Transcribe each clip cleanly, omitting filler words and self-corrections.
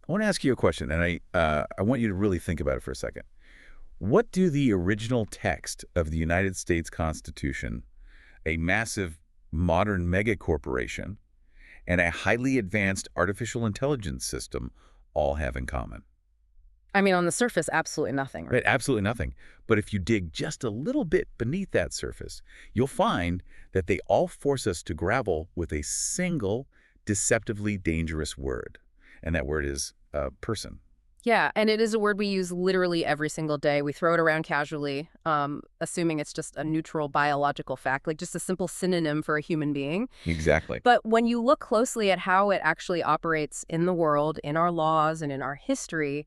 I want to ask you a question, and I want you to really think about it for a second. What do the original text of the United States Constitution, a massive modern megacorporation, and a highly advanced artificial intelligence system all have in common? I mean, on the surface, absolutely nothing, right? Right, absolutely nothing. But if you dig just a little bit beneath that surface, you'll find that they all force us to grapple with a single, deceptively dangerous word. And that word is person. Yeah, and it is a word we use literally every single day. We throw it around casually, assuming it's just a neutral biological fact, like just a simple synonym for a human being. Exactly. But when you look closely at how it actually operates in the world, in our laws, and in our history,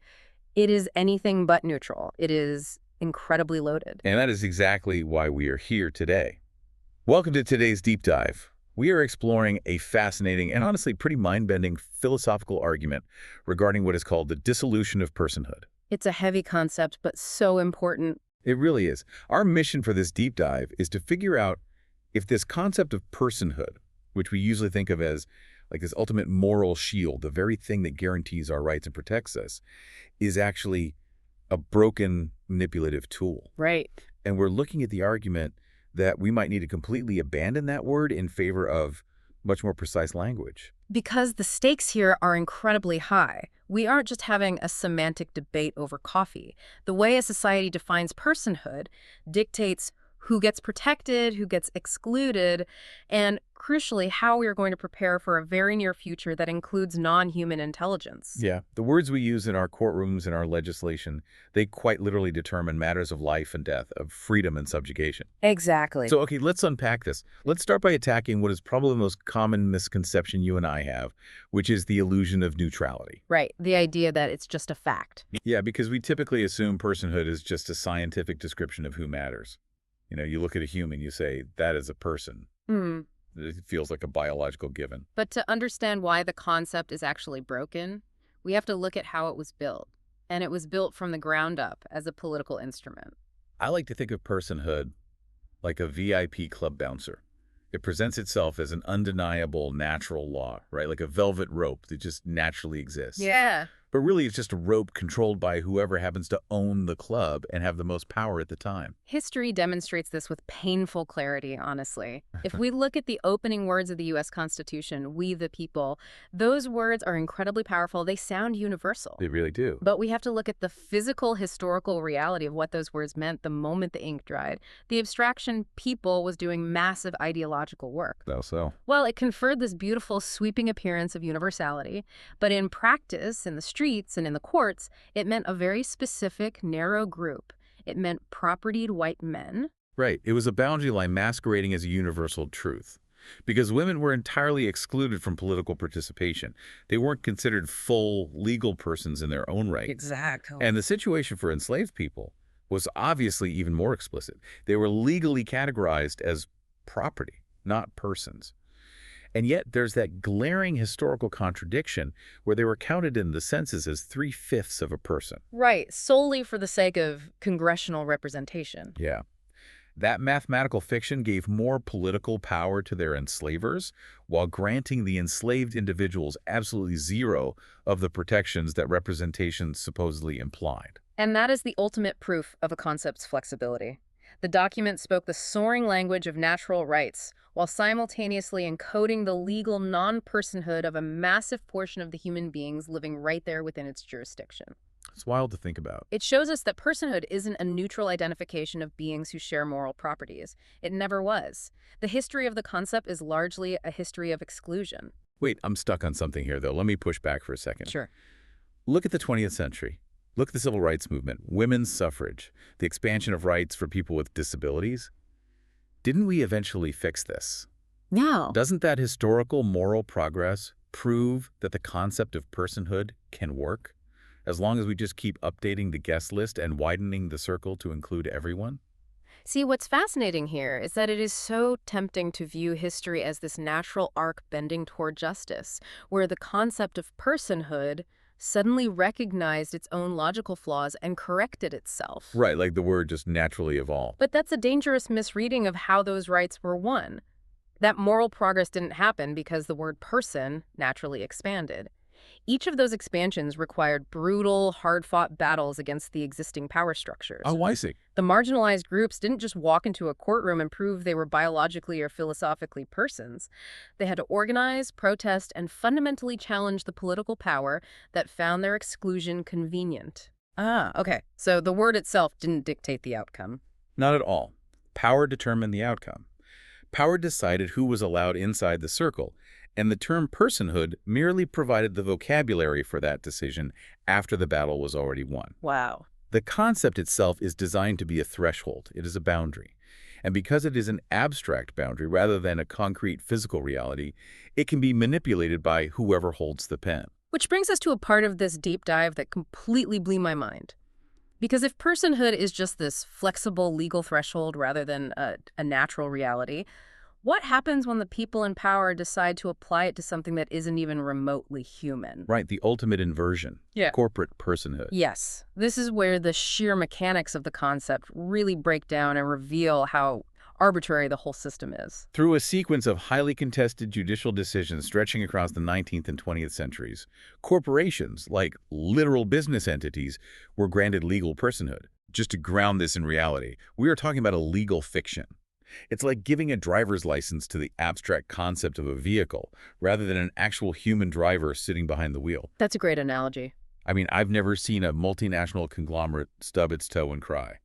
it is anything but neutral. It is incredibly loaded. And that is exactly why we are here today. Welcome to today's deep dive. We are exploring a fascinating and honestly pretty mind-bending philosophical argument regarding what is called the dissolution of personhood. It's a heavy concept, but so important. It really is. Our mission for this deep dive is to figure out if this concept of personhood, which we usually think of as like this ultimate moral shield, the very thing that guarantees our rights and protects us, is actually a broken manipulative tool. Right. And we're looking at the argument that we might need to completely abandon that word in favor of much more precise language. Because the stakes here are incredibly high. We aren't just having a semantic debate over coffee. The way a society defines personhood dictates who gets protected, who gets excluded, and crucially, how we are going to prepare for a very near future that includes non-human intelligence. Yeah, the words we use in our courtrooms and our legislation, they quite literally determine matters of life and death, of freedom and subjugation. Exactly. So, okay, let's unpack this. Let's start by attacking what is probably the most common misconception you and I have, which is the illusion of neutrality. Right, the idea that it's just a fact. Yeah, because we typically assume personhood is just a scientific description of who matters. You know, you look at a human, you say, that is a person. Hmm. It feels like a biological given. But to understand why the concept is actually broken, we have to look at how it was built. And it was built from the ground up as a political instrument. I like to think of personhood like a VIP club bouncer. It presents itself as an undeniable natural law, right? Like a velvet rope that just naturally exists. Yeah. But really, it's just a rope controlled by whoever happens to own the club and have the most power at the time. History demonstrates this with painful clarity, honestly. If we look at the opening words of the U.S. Constitution, we the people, those words are incredibly powerful. They sound universal. They really do. But we have to look at the physical, historical reality of what those words meant the moment the ink dried. The abstraction people was doing massive ideological work. So. Well, it conferred this beautiful, sweeping appearance of universality, but in practice, in the streets and in the courts, it meant a very specific, narrow group. It meant propertied white men. Right. It was a boundary line masquerading as a universal truth. Because women were entirely excluded from political participation. They weren't considered full legal persons in their own right. Exactly. And the situation for enslaved people was obviously even more explicit. They were legally categorized as property, not persons. And yet there's that glaring historical contradiction where they were counted in the census as 3/5 of a person. Right, solely for the sake of congressional representation. Yeah. That mathematical fiction gave more political power to their enslavers while granting the enslaved individuals absolutely zero of the protections that representation supposedly implied. And that is the ultimate proof of a concept's flexibility. The document spoke the soaring language of natural rights while simultaneously encoding the legal non-personhood of a massive portion of the human beings living right there within its jurisdiction. It's wild to think about. It shows us that personhood isn't a neutral identification of beings who share moral properties. It never was. The history of the concept is largely a history of exclusion. Wait, I'm stuck on something here, though. Let me push back for a second. Sure. Look at the 20th century. Look at the civil rights movement, women's suffrage, the expansion of rights for people with disabilities. Didn't we eventually fix this? No. Doesn't that historical moral progress prove that the concept of personhood can work, as long as we just keep updating the guest list and widening the circle to include everyone? See, what's fascinating here is that it is so tempting to view history as this natural arc bending toward justice, where the concept of personhood suddenly recognized its own logical flaws and corrected itself. Right, like the word just naturally evolved. But that's a dangerous misreading of how those rights were won. That moral progress didn't happen because the word person naturally expanded. each of those expansions required brutal, hard-fought battles against the existing power structures. Oh, I see. The marginalized groups didn't just walk into a courtroom and prove they were biologically or philosophically persons. They had to organize, protest, and fundamentally challenge the political power that found their exclusion convenient. Ah, okay. So the word itself didn't dictate the outcome. Not at all. Power determined the outcome. Power decided who was allowed inside the circle, and the term personhood merely provided the vocabulary for that decision after the battle was already won. Wow. The concept itself is designed to be a threshold. It is a boundary. And because it is an abstract boundary rather than a concrete physical reality, it can be manipulated by whoever holds the pen. Which brings us to a part of this deep dive that completely blew my mind. Because if personhood is just this flexible legal threshold rather than a natural reality, what happens when the people in power decide to apply it to something that isn't even remotely human? Right, the ultimate inversion. Yeah. Corporate personhood. Yes. This is where the sheer mechanics of the concept really break down and reveal how arbitrary the whole system is. Through a sequence of highly contested judicial decisions stretching across the 19th and 20th centuries, corporations, like literal business entities, were granted legal personhood. Just to ground this in reality, we are talking about a legal fiction. It's like giving a driver's license to the abstract concept of a vehicle, rather than an actual human driver sitting behind the wheel. That's a great analogy. I mean, I've never seen a multinational conglomerate stub its toe and cry.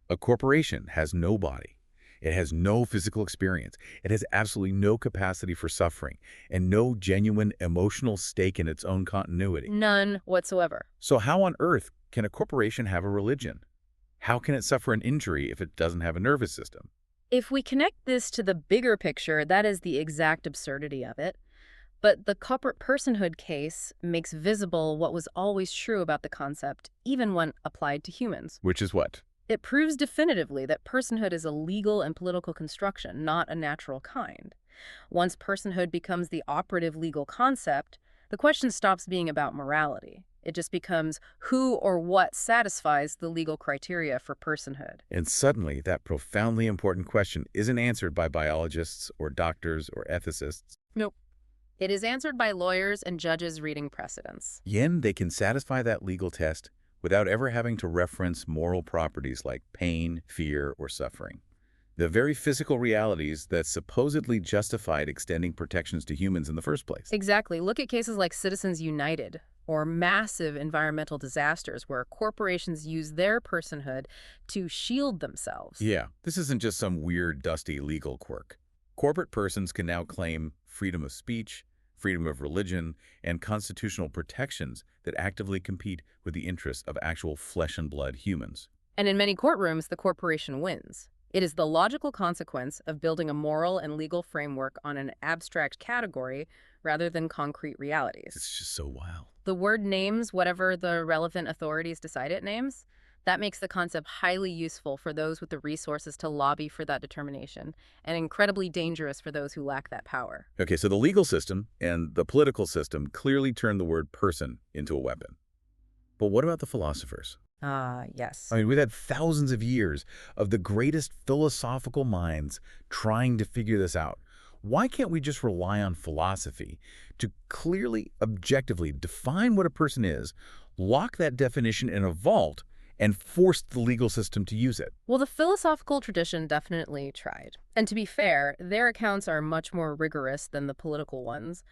A corporation has no body. It has no physical experience. It has absolutely no capacity for suffering and no genuine emotional stake in its own continuity. None whatsoever. So how on earth can a corporation have a religion? How can it suffer an injury if it doesn't have a nervous system? If we connect this to the bigger picture, that is the exact absurdity of it. But the corporate personhood case makes visible what was always true about the concept, even when applied to humans. Which is what? It proves definitively that personhood is a legal and political construction, not a natural kind. Once personhood becomes the operative legal concept, the question stops being about morality. It just becomes who or what satisfies the legal criteria for personhood. And suddenly, that profoundly important question isn't answered by biologists or doctors or ethicists. Nope. It is answered by lawyers and judges reading precedents. Yet they can satisfy that legal test without ever having to reference moral properties like pain, fear, or suffering. The very physical realities that supposedly justified extending protections to humans in the first place. Exactly. Look at cases like Citizens United or massive environmental disasters where corporations use their personhood to shield themselves. Yeah, this isn't just some weird, dusty legal quirk. Corporate persons can now claim freedom of speech, freedom of religion, and constitutional protections that actively compete with the interests of actual flesh and blood humans. And in many courtrooms, the corporation wins. It is the logical consequence of building a moral and legal framework on an abstract category rather than concrete realities. It's just so wild. The word names whatever the relevant authorities decide it names. That makes the concept highly useful for those with the resources to lobby for that determination, and incredibly dangerous for those who lack that power. Okay, so the legal system and the political system clearly turned the word person into a weapon. But what about the philosophers? Ah, yes. I mean, we've had thousands of years of the greatest philosophical minds trying to figure this out. Why can't we just rely on philosophy to clearly, objectively define what a person is, lock that definition in a vault, and force the legal system to use it? Well, the philosophical tradition definitely tried. And to be fair, their accounts are much more rigorous than the political ones,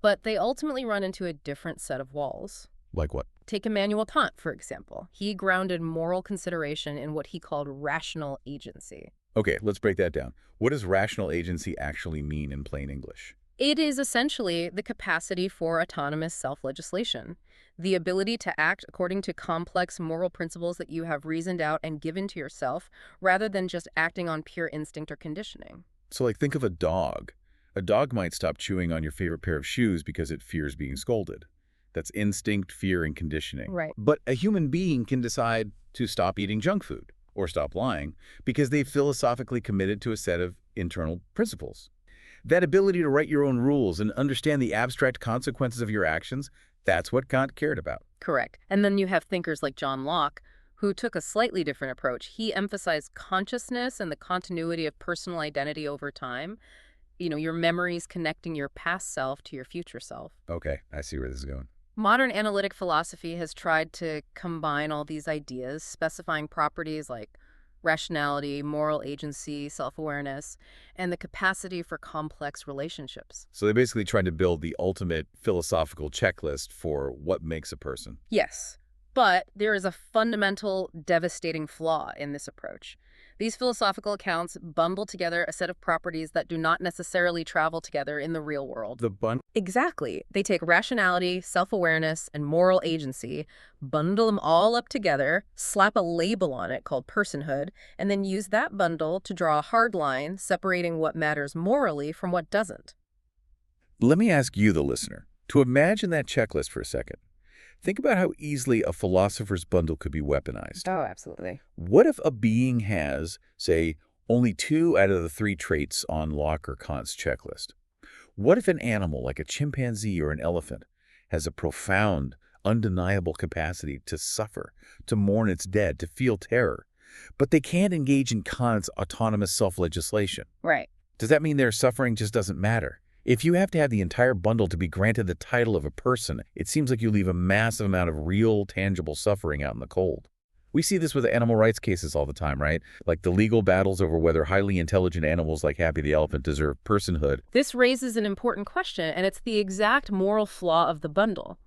but they ultimately run into a different set of walls. Like what? Take Immanuel Kant, for example. He grounded moral consideration in what he called rational agency. Okay, let's break that down. What does rational agency actually mean in plain English? It is essentially the capacity for autonomous self-legislation, the ability to act according to complex moral principles that you have reasoned out and given to yourself, rather than just acting on pure instinct or conditioning. So like think of a dog. A dog might stop chewing on your favorite pair of shoes because it fears being scolded. That's instinct, fear, and conditioning. Right. But a human being can decide to stop eating junk food or stop lying because they've philosophically committed to a set of internal principles. That ability to write your own rules and understand the abstract consequences of your actions, that's what Kant cared about. Correct. And then you have thinkers like John Locke, who took a slightly different approach. He emphasized consciousness and the continuity of personal identity over time. You know, your memories connecting your past self to your future self. Okay, I see where this is going. Modern analytic philosophy has tried to combine all these ideas, specifying properties like rationality, moral agency, self-awareness, and the capacity for complex relationships. So they basically tried to build the ultimate philosophical checklist for what makes a person. Yes, but there is a fundamental, devastating flaw in this approach. These philosophical accounts bundle together a set of properties that do not necessarily travel together in the real world. The bun Exactly. They take rationality, self-awareness, and moral agency, bundle them all up together, slap a label on it called personhood, and then use that bundle to draw a hard line separating what matters morally from what doesn't. Let me ask you, the listener, to imagine that checklist for a second. Think about how easily a philosopher's bundle could be weaponized. Oh, absolutely. What if a being has, say, only 2 out of the 3 traits on Locke or Kant's checklist? What if an animal like a chimpanzee or an elephant has a profound, undeniable capacity to suffer, to mourn its dead, to feel terror, but they can't engage in Kant's autonomous self-legislation? Right. Does that mean their suffering just doesn't matter? If you have to have the entire bundle to be granted the title of a person, it seems like you leave a massive amount of real, tangible suffering out in the cold. We see this with animal rights cases all the time, right? Like the legal battles over whether highly intelligent animals like Happy the elephant deserve personhood. This raises an important question, and it's the exact moral flaw of the bundle.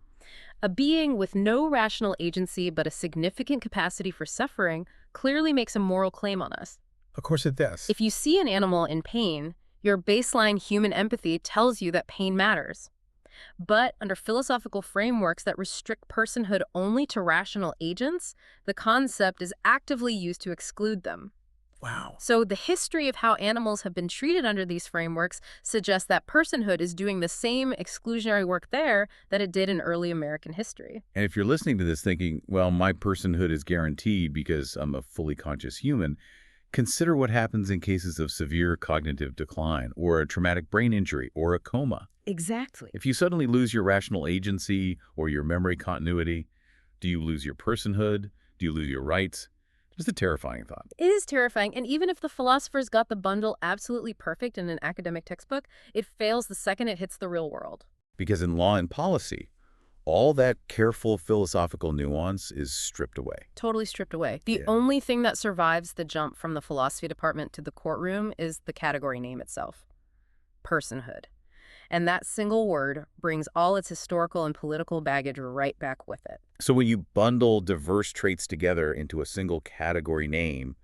A being with no rational agency but a significant capacity for suffering clearly makes a moral claim on us. Of course it does. If you see an animal in pain, your baseline human empathy tells you that pain matters. But under philosophical frameworks that restrict personhood only to rational agents, the concept is actively used to exclude them. Wow. So the history of how animals have been treated under these frameworks suggests that personhood is doing the same exclusionary work there that it did in early American history. And if you're listening to this thinking, well, my personhood is guaranteed because I'm a fully conscious human, consider what happens in cases of severe cognitive decline or a traumatic brain injury or a coma. Exactly. If you suddenly lose your rational agency or your memory continuity, do you lose your personhood? Do you lose your rights? Just a terrifying thought. It is terrifying, and even if the philosophers got the bundle absolutely perfect in an academic textbook, it fails the second it hits the real world. Because in law and policy, all that careful philosophical nuance is stripped away. Totally stripped away. The Yeah. only thing that survives the jump from the philosophy department to the courtroom is the category name itself, personhood. And that single word brings all its historical and political baggage right back with it. So when you bundle diverse traits together into a single category name,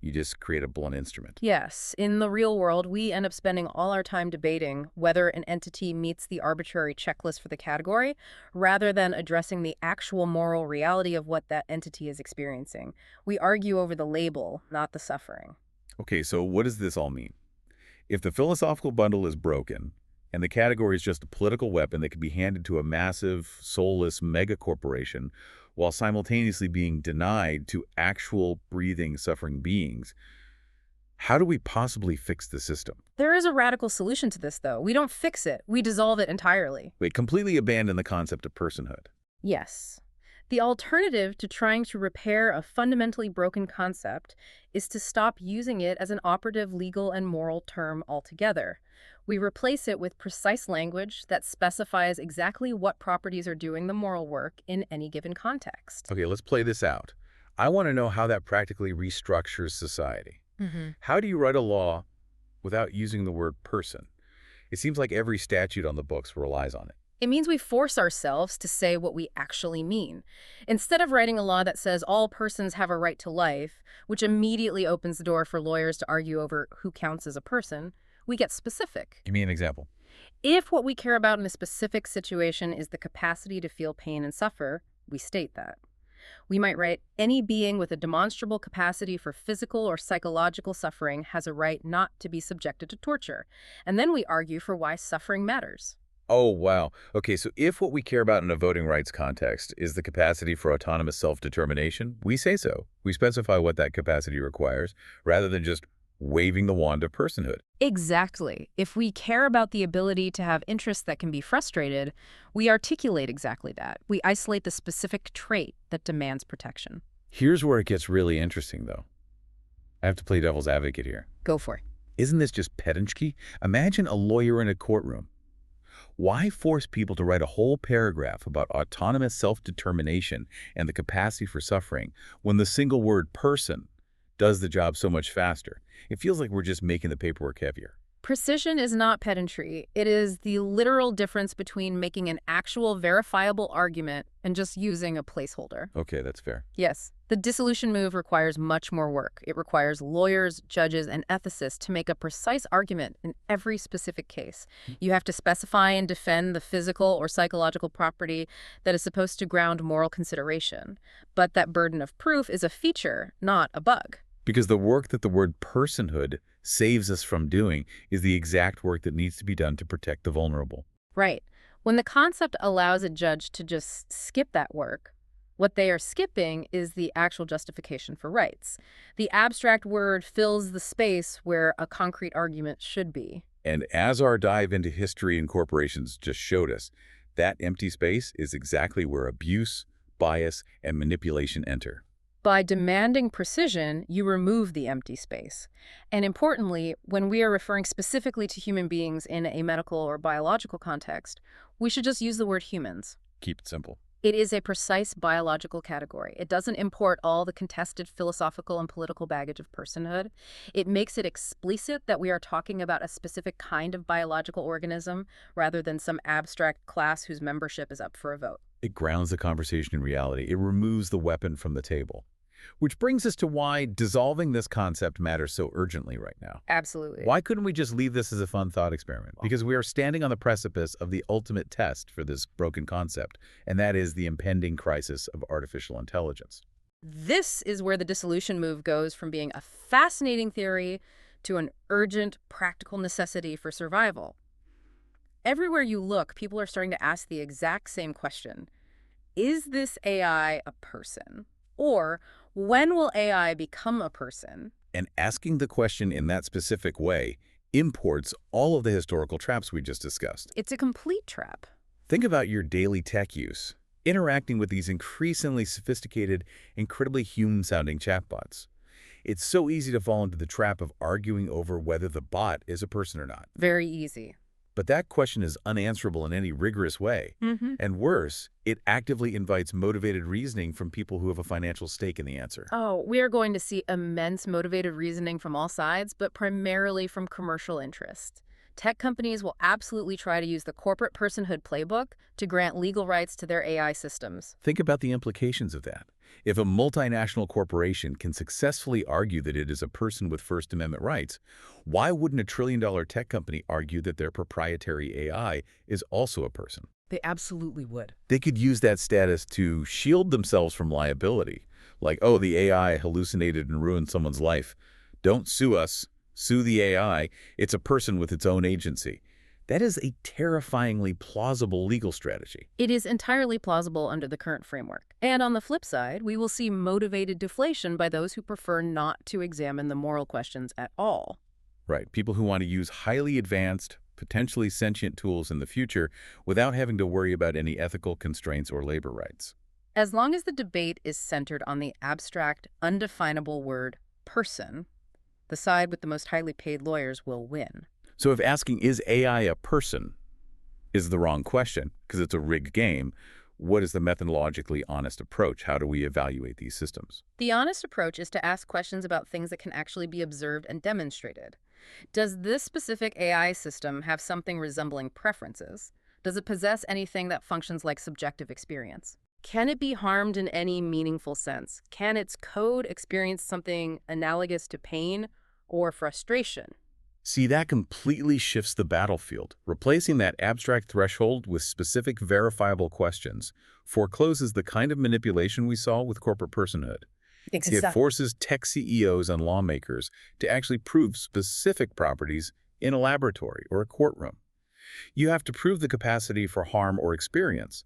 you just create a blunt instrument. Yes, in the real world, we end up spending all our time debating whether an entity meets the arbitrary checklist for the category, rather than addressing the actual moral reality of what that entity is experiencing. We argue over the label, not the suffering. Okay, so what does this all mean? If the philosophical bundle is broken, and the category is just a political weapon that can be handed to a massive, soulless megacorporation while simultaneously being denied to actual, breathing, suffering beings, how do we possibly fix the system? There is a radical solution to this, though. We don't fix it. We dissolve it entirely. We completely abandon the concept of personhood. Yes. The alternative to trying to repair a fundamentally broken concept is to stop using it as an operative legal and moral term altogether. We replace it with precise language that specifies exactly what properties are doing the moral work in any given context. Okay, let's play this out. I want to know how that practically restructures society. How do you write a law without using the word person? It seems like every statute on the books relies on it. It means we force ourselves to say what we actually mean. Instead of writing a law that says all persons have a right to life, which immediately opens the door for lawyers to argue over who counts as a person, we get specific. Give me an example. If what we care about in a specific situation is the capacity to feel pain and suffer, we state that. We might write, any being with a demonstrable capacity for physical or psychological suffering has a right not to be subjected to torture. And then we argue for why suffering matters. Oh, wow. Okay, so if what we care about in a voting rights context is the capacity for autonomous self-determination, we say so. We specify what that capacity requires, rather than just waving the wand of personhood. Exactly. If we care about the ability to have interests that can be frustrated, we articulate exactly that. We isolate the specific trait that demands protection. Here's where it gets really interesting, though. I have to play devil's advocate here. Go for it. Isn't this just pedantry? Imagine a lawyer in a courtroom. Why force people to write a whole paragraph about autonomous self-determination and the capacity for suffering when the single word person does the job so much faster? It feels like we're just making the paperwork heavier. Precision is not pedantry. It is the literal difference between making an actual verifiable argument and just using a placeholder. Okay, that's fair. Yes, the dissolution move requires much more work. It requires lawyers, judges, and ethicists to make a precise argument in every specific case. You have to specify and defend the physical or psychological property that is supposed to ground moral consideration. But that burden of proof is a feature, not a bug. Because the work that the word personhood saves us from doing is the exact work that needs to be done to protect the vulnerable. Right. When the concept allows a judge to just skip that work, what they are skipping is the actual justification for rights. The abstract word fills the space where a concrete argument should be. And as our dive into history and corporations just showed us, that empty space is exactly where abuse, bias, and manipulation enter. By demanding precision, you remove the empty space. And importantly, when we are referring specifically to human beings in a medical or biological context, we should just use the word humans. Keep it simple. It is a precise biological category. It doesn't import all the contested philosophical and political baggage of personhood. It makes it explicit that we are talking about a specific kind of biological organism rather than some abstract class whose membership is up for a vote. It grounds the conversation in reality. It removes the weapon from the table. Which brings us to why dissolving this concept matters so urgently right now. Absolutely. Why couldn't we just leave this as a fun thought experiment? Because we are standing on the precipice of the ultimate test for this broken concept, and that is the impending crisis of artificial intelligence. This is where the dissolution move goes from being a fascinating theory to an urgent, practical necessity for survival. Everywhere you look, people are starting to ask the exact same question. Is this AI a person? Or when will AI become a person? And asking the question in that specific way imports all of the historical traps we just discussed. It's a complete trap. Think about your daily tech use, interacting with these increasingly sophisticated, incredibly human-sounding chatbots. It's so easy to fall into the trap of arguing over whether the bot is a person or not. Very easy. But that question is unanswerable in any rigorous way. And worse, it actively invites motivated reasoning from people who have a financial stake in the answer. Oh, we are going to see immense motivated reasoning from all sides, but primarily from commercial interest. Tech companies will absolutely try to use the corporate personhood playbook to grant legal rights to their AI systems. Think about the implications of that. If a multinational corporation can successfully argue that it is a person with First Amendment rights, why wouldn't a trillion-dollar tech company argue that their proprietary AI is also a person? They absolutely would. They could use that status to shield themselves from liability. Like, oh, the AI hallucinated and ruined someone's life. Don't sue us. Sue the AI. It's a person with its own agency. That is a terrifyingly plausible legal strategy. It is entirely plausible under the current framework. And on the flip side, we will see motivated deflation by those who prefer not to examine the moral questions at all. Right. People who want to use highly advanced, potentially sentient tools in the future without having to worry about any ethical constraints or labor rights. As long as the debate is centered on the abstract, undefinable word person, the side with the most highly paid lawyers will win. So if asking, is AI a person, is the wrong question, because it's a rigged game, what is the methodologically honest approach? How do we evaluate these systems? The honest approach is to ask questions about things that can actually be observed and demonstrated. Does this specific AI system have something resembling preferences? Does it possess anything that functions like subjective experience? Can it be harmed in any meaningful sense? Can its code experience something analogous to pain or frustration? See, that completely shifts the battlefield. Replacing that abstract threshold with specific verifiable questions forecloses the kind of manipulation we saw with corporate personhood. It forces tech CEOs and lawmakers to actually prove specific properties in a laboratory or a courtroom. You have to prove the capacity for harm or experience,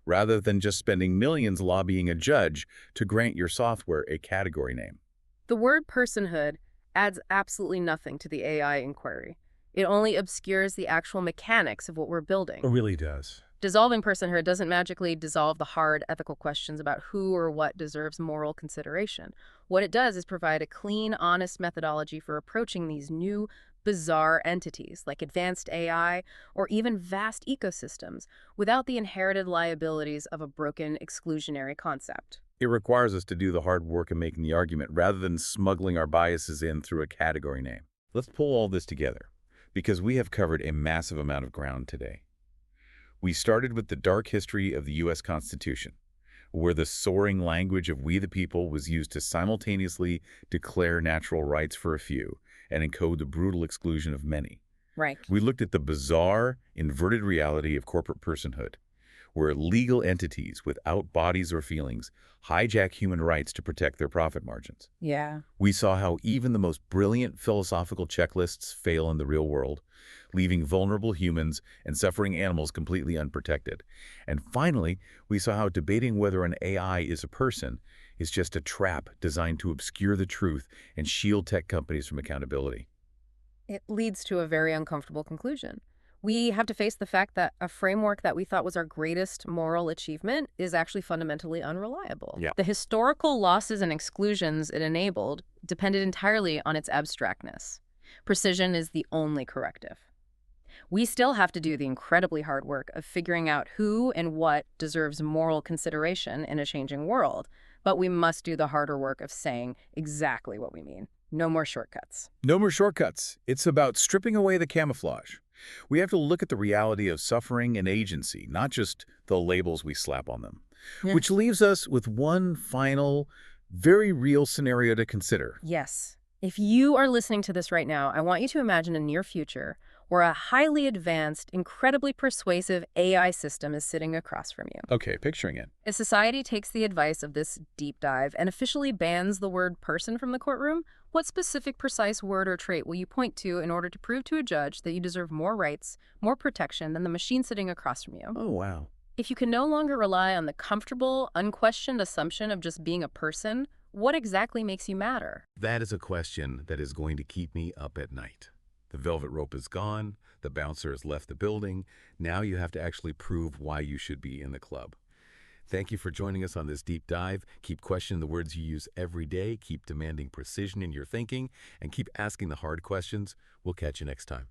rather than just spending millions lobbying a judge to grant your software a category name. The word personhood adds absolutely nothing to the AI inquiry. It only obscures the actual mechanics of what we're building. It really does. Dissolving personhood doesn't magically dissolve the hard ethical questions about who or what deserves moral consideration. What it does is provide a clean, honest methodology for approaching these new, bizarre entities like advanced AI or even vast ecosystems without the inherited liabilities of a broken exclusionary concept. It requires us to do the hard work of making the argument rather than smuggling our biases in through a category name. Let's pull all this together, because we have covered a massive amount of ground today. We started with the dark history of the U.S. Constitution, where the soaring language of we the people was used to simultaneously declare natural rights for a few and encode the brutal exclusion of many. Right. We looked at the bizarre, inverted reality of corporate personhood, where legal entities without bodies or feelings hijack human rights to protect their profit margins. Yeah. We saw how even the most brilliant philosophical checklists fail in the real world, leaving vulnerable humans and suffering animals completely unprotected. And finally, we saw how debating whether an AI is a person is just a trap designed to obscure the truth and shield tech companies from accountability. It leads to a very uncomfortable conclusion. We have to face the fact that a framework that we thought was our greatest moral achievement is actually fundamentally unreliable. Yeah. The historical losses and exclusions it enabled depended entirely on its abstractness. Precision is the only corrective. We still have to do the incredibly hard work of figuring out who and what deserves moral consideration in a changing world, but we must do the harder work of saying exactly what we mean. No more shortcuts. No more shortcuts. It's about stripping away the camouflage. We have to look at the reality of suffering and agency, not just the labels we slap on them. Yeah. Which leaves us with one final, very real scenario to consider. Yes. If you are listening to this right now, I want you to imagine a near future where a highly advanced, incredibly persuasive AI system is sitting across from you. Okay, picturing it. If society takes the advice of this deep dive and officially bans the word person from the courtroom, what specific precise word or trait will you point to in order to prove to a judge that you deserve more rights, more protection than the machine sitting across from you? Oh, wow. If you can no longer rely on the comfortable, unquestioned assumption of just being a person, what exactly makes you matter? That is a question that is going to keep me up at night. The velvet rope is gone. The bouncer has left the building. Now you have to actually prove why you should be in the club. Thank you for joining us on this deep dive. Keep questioning the words you use every day. Keep demanding precision in your thinking. And keep asking the hard questions. We'll catch you next time.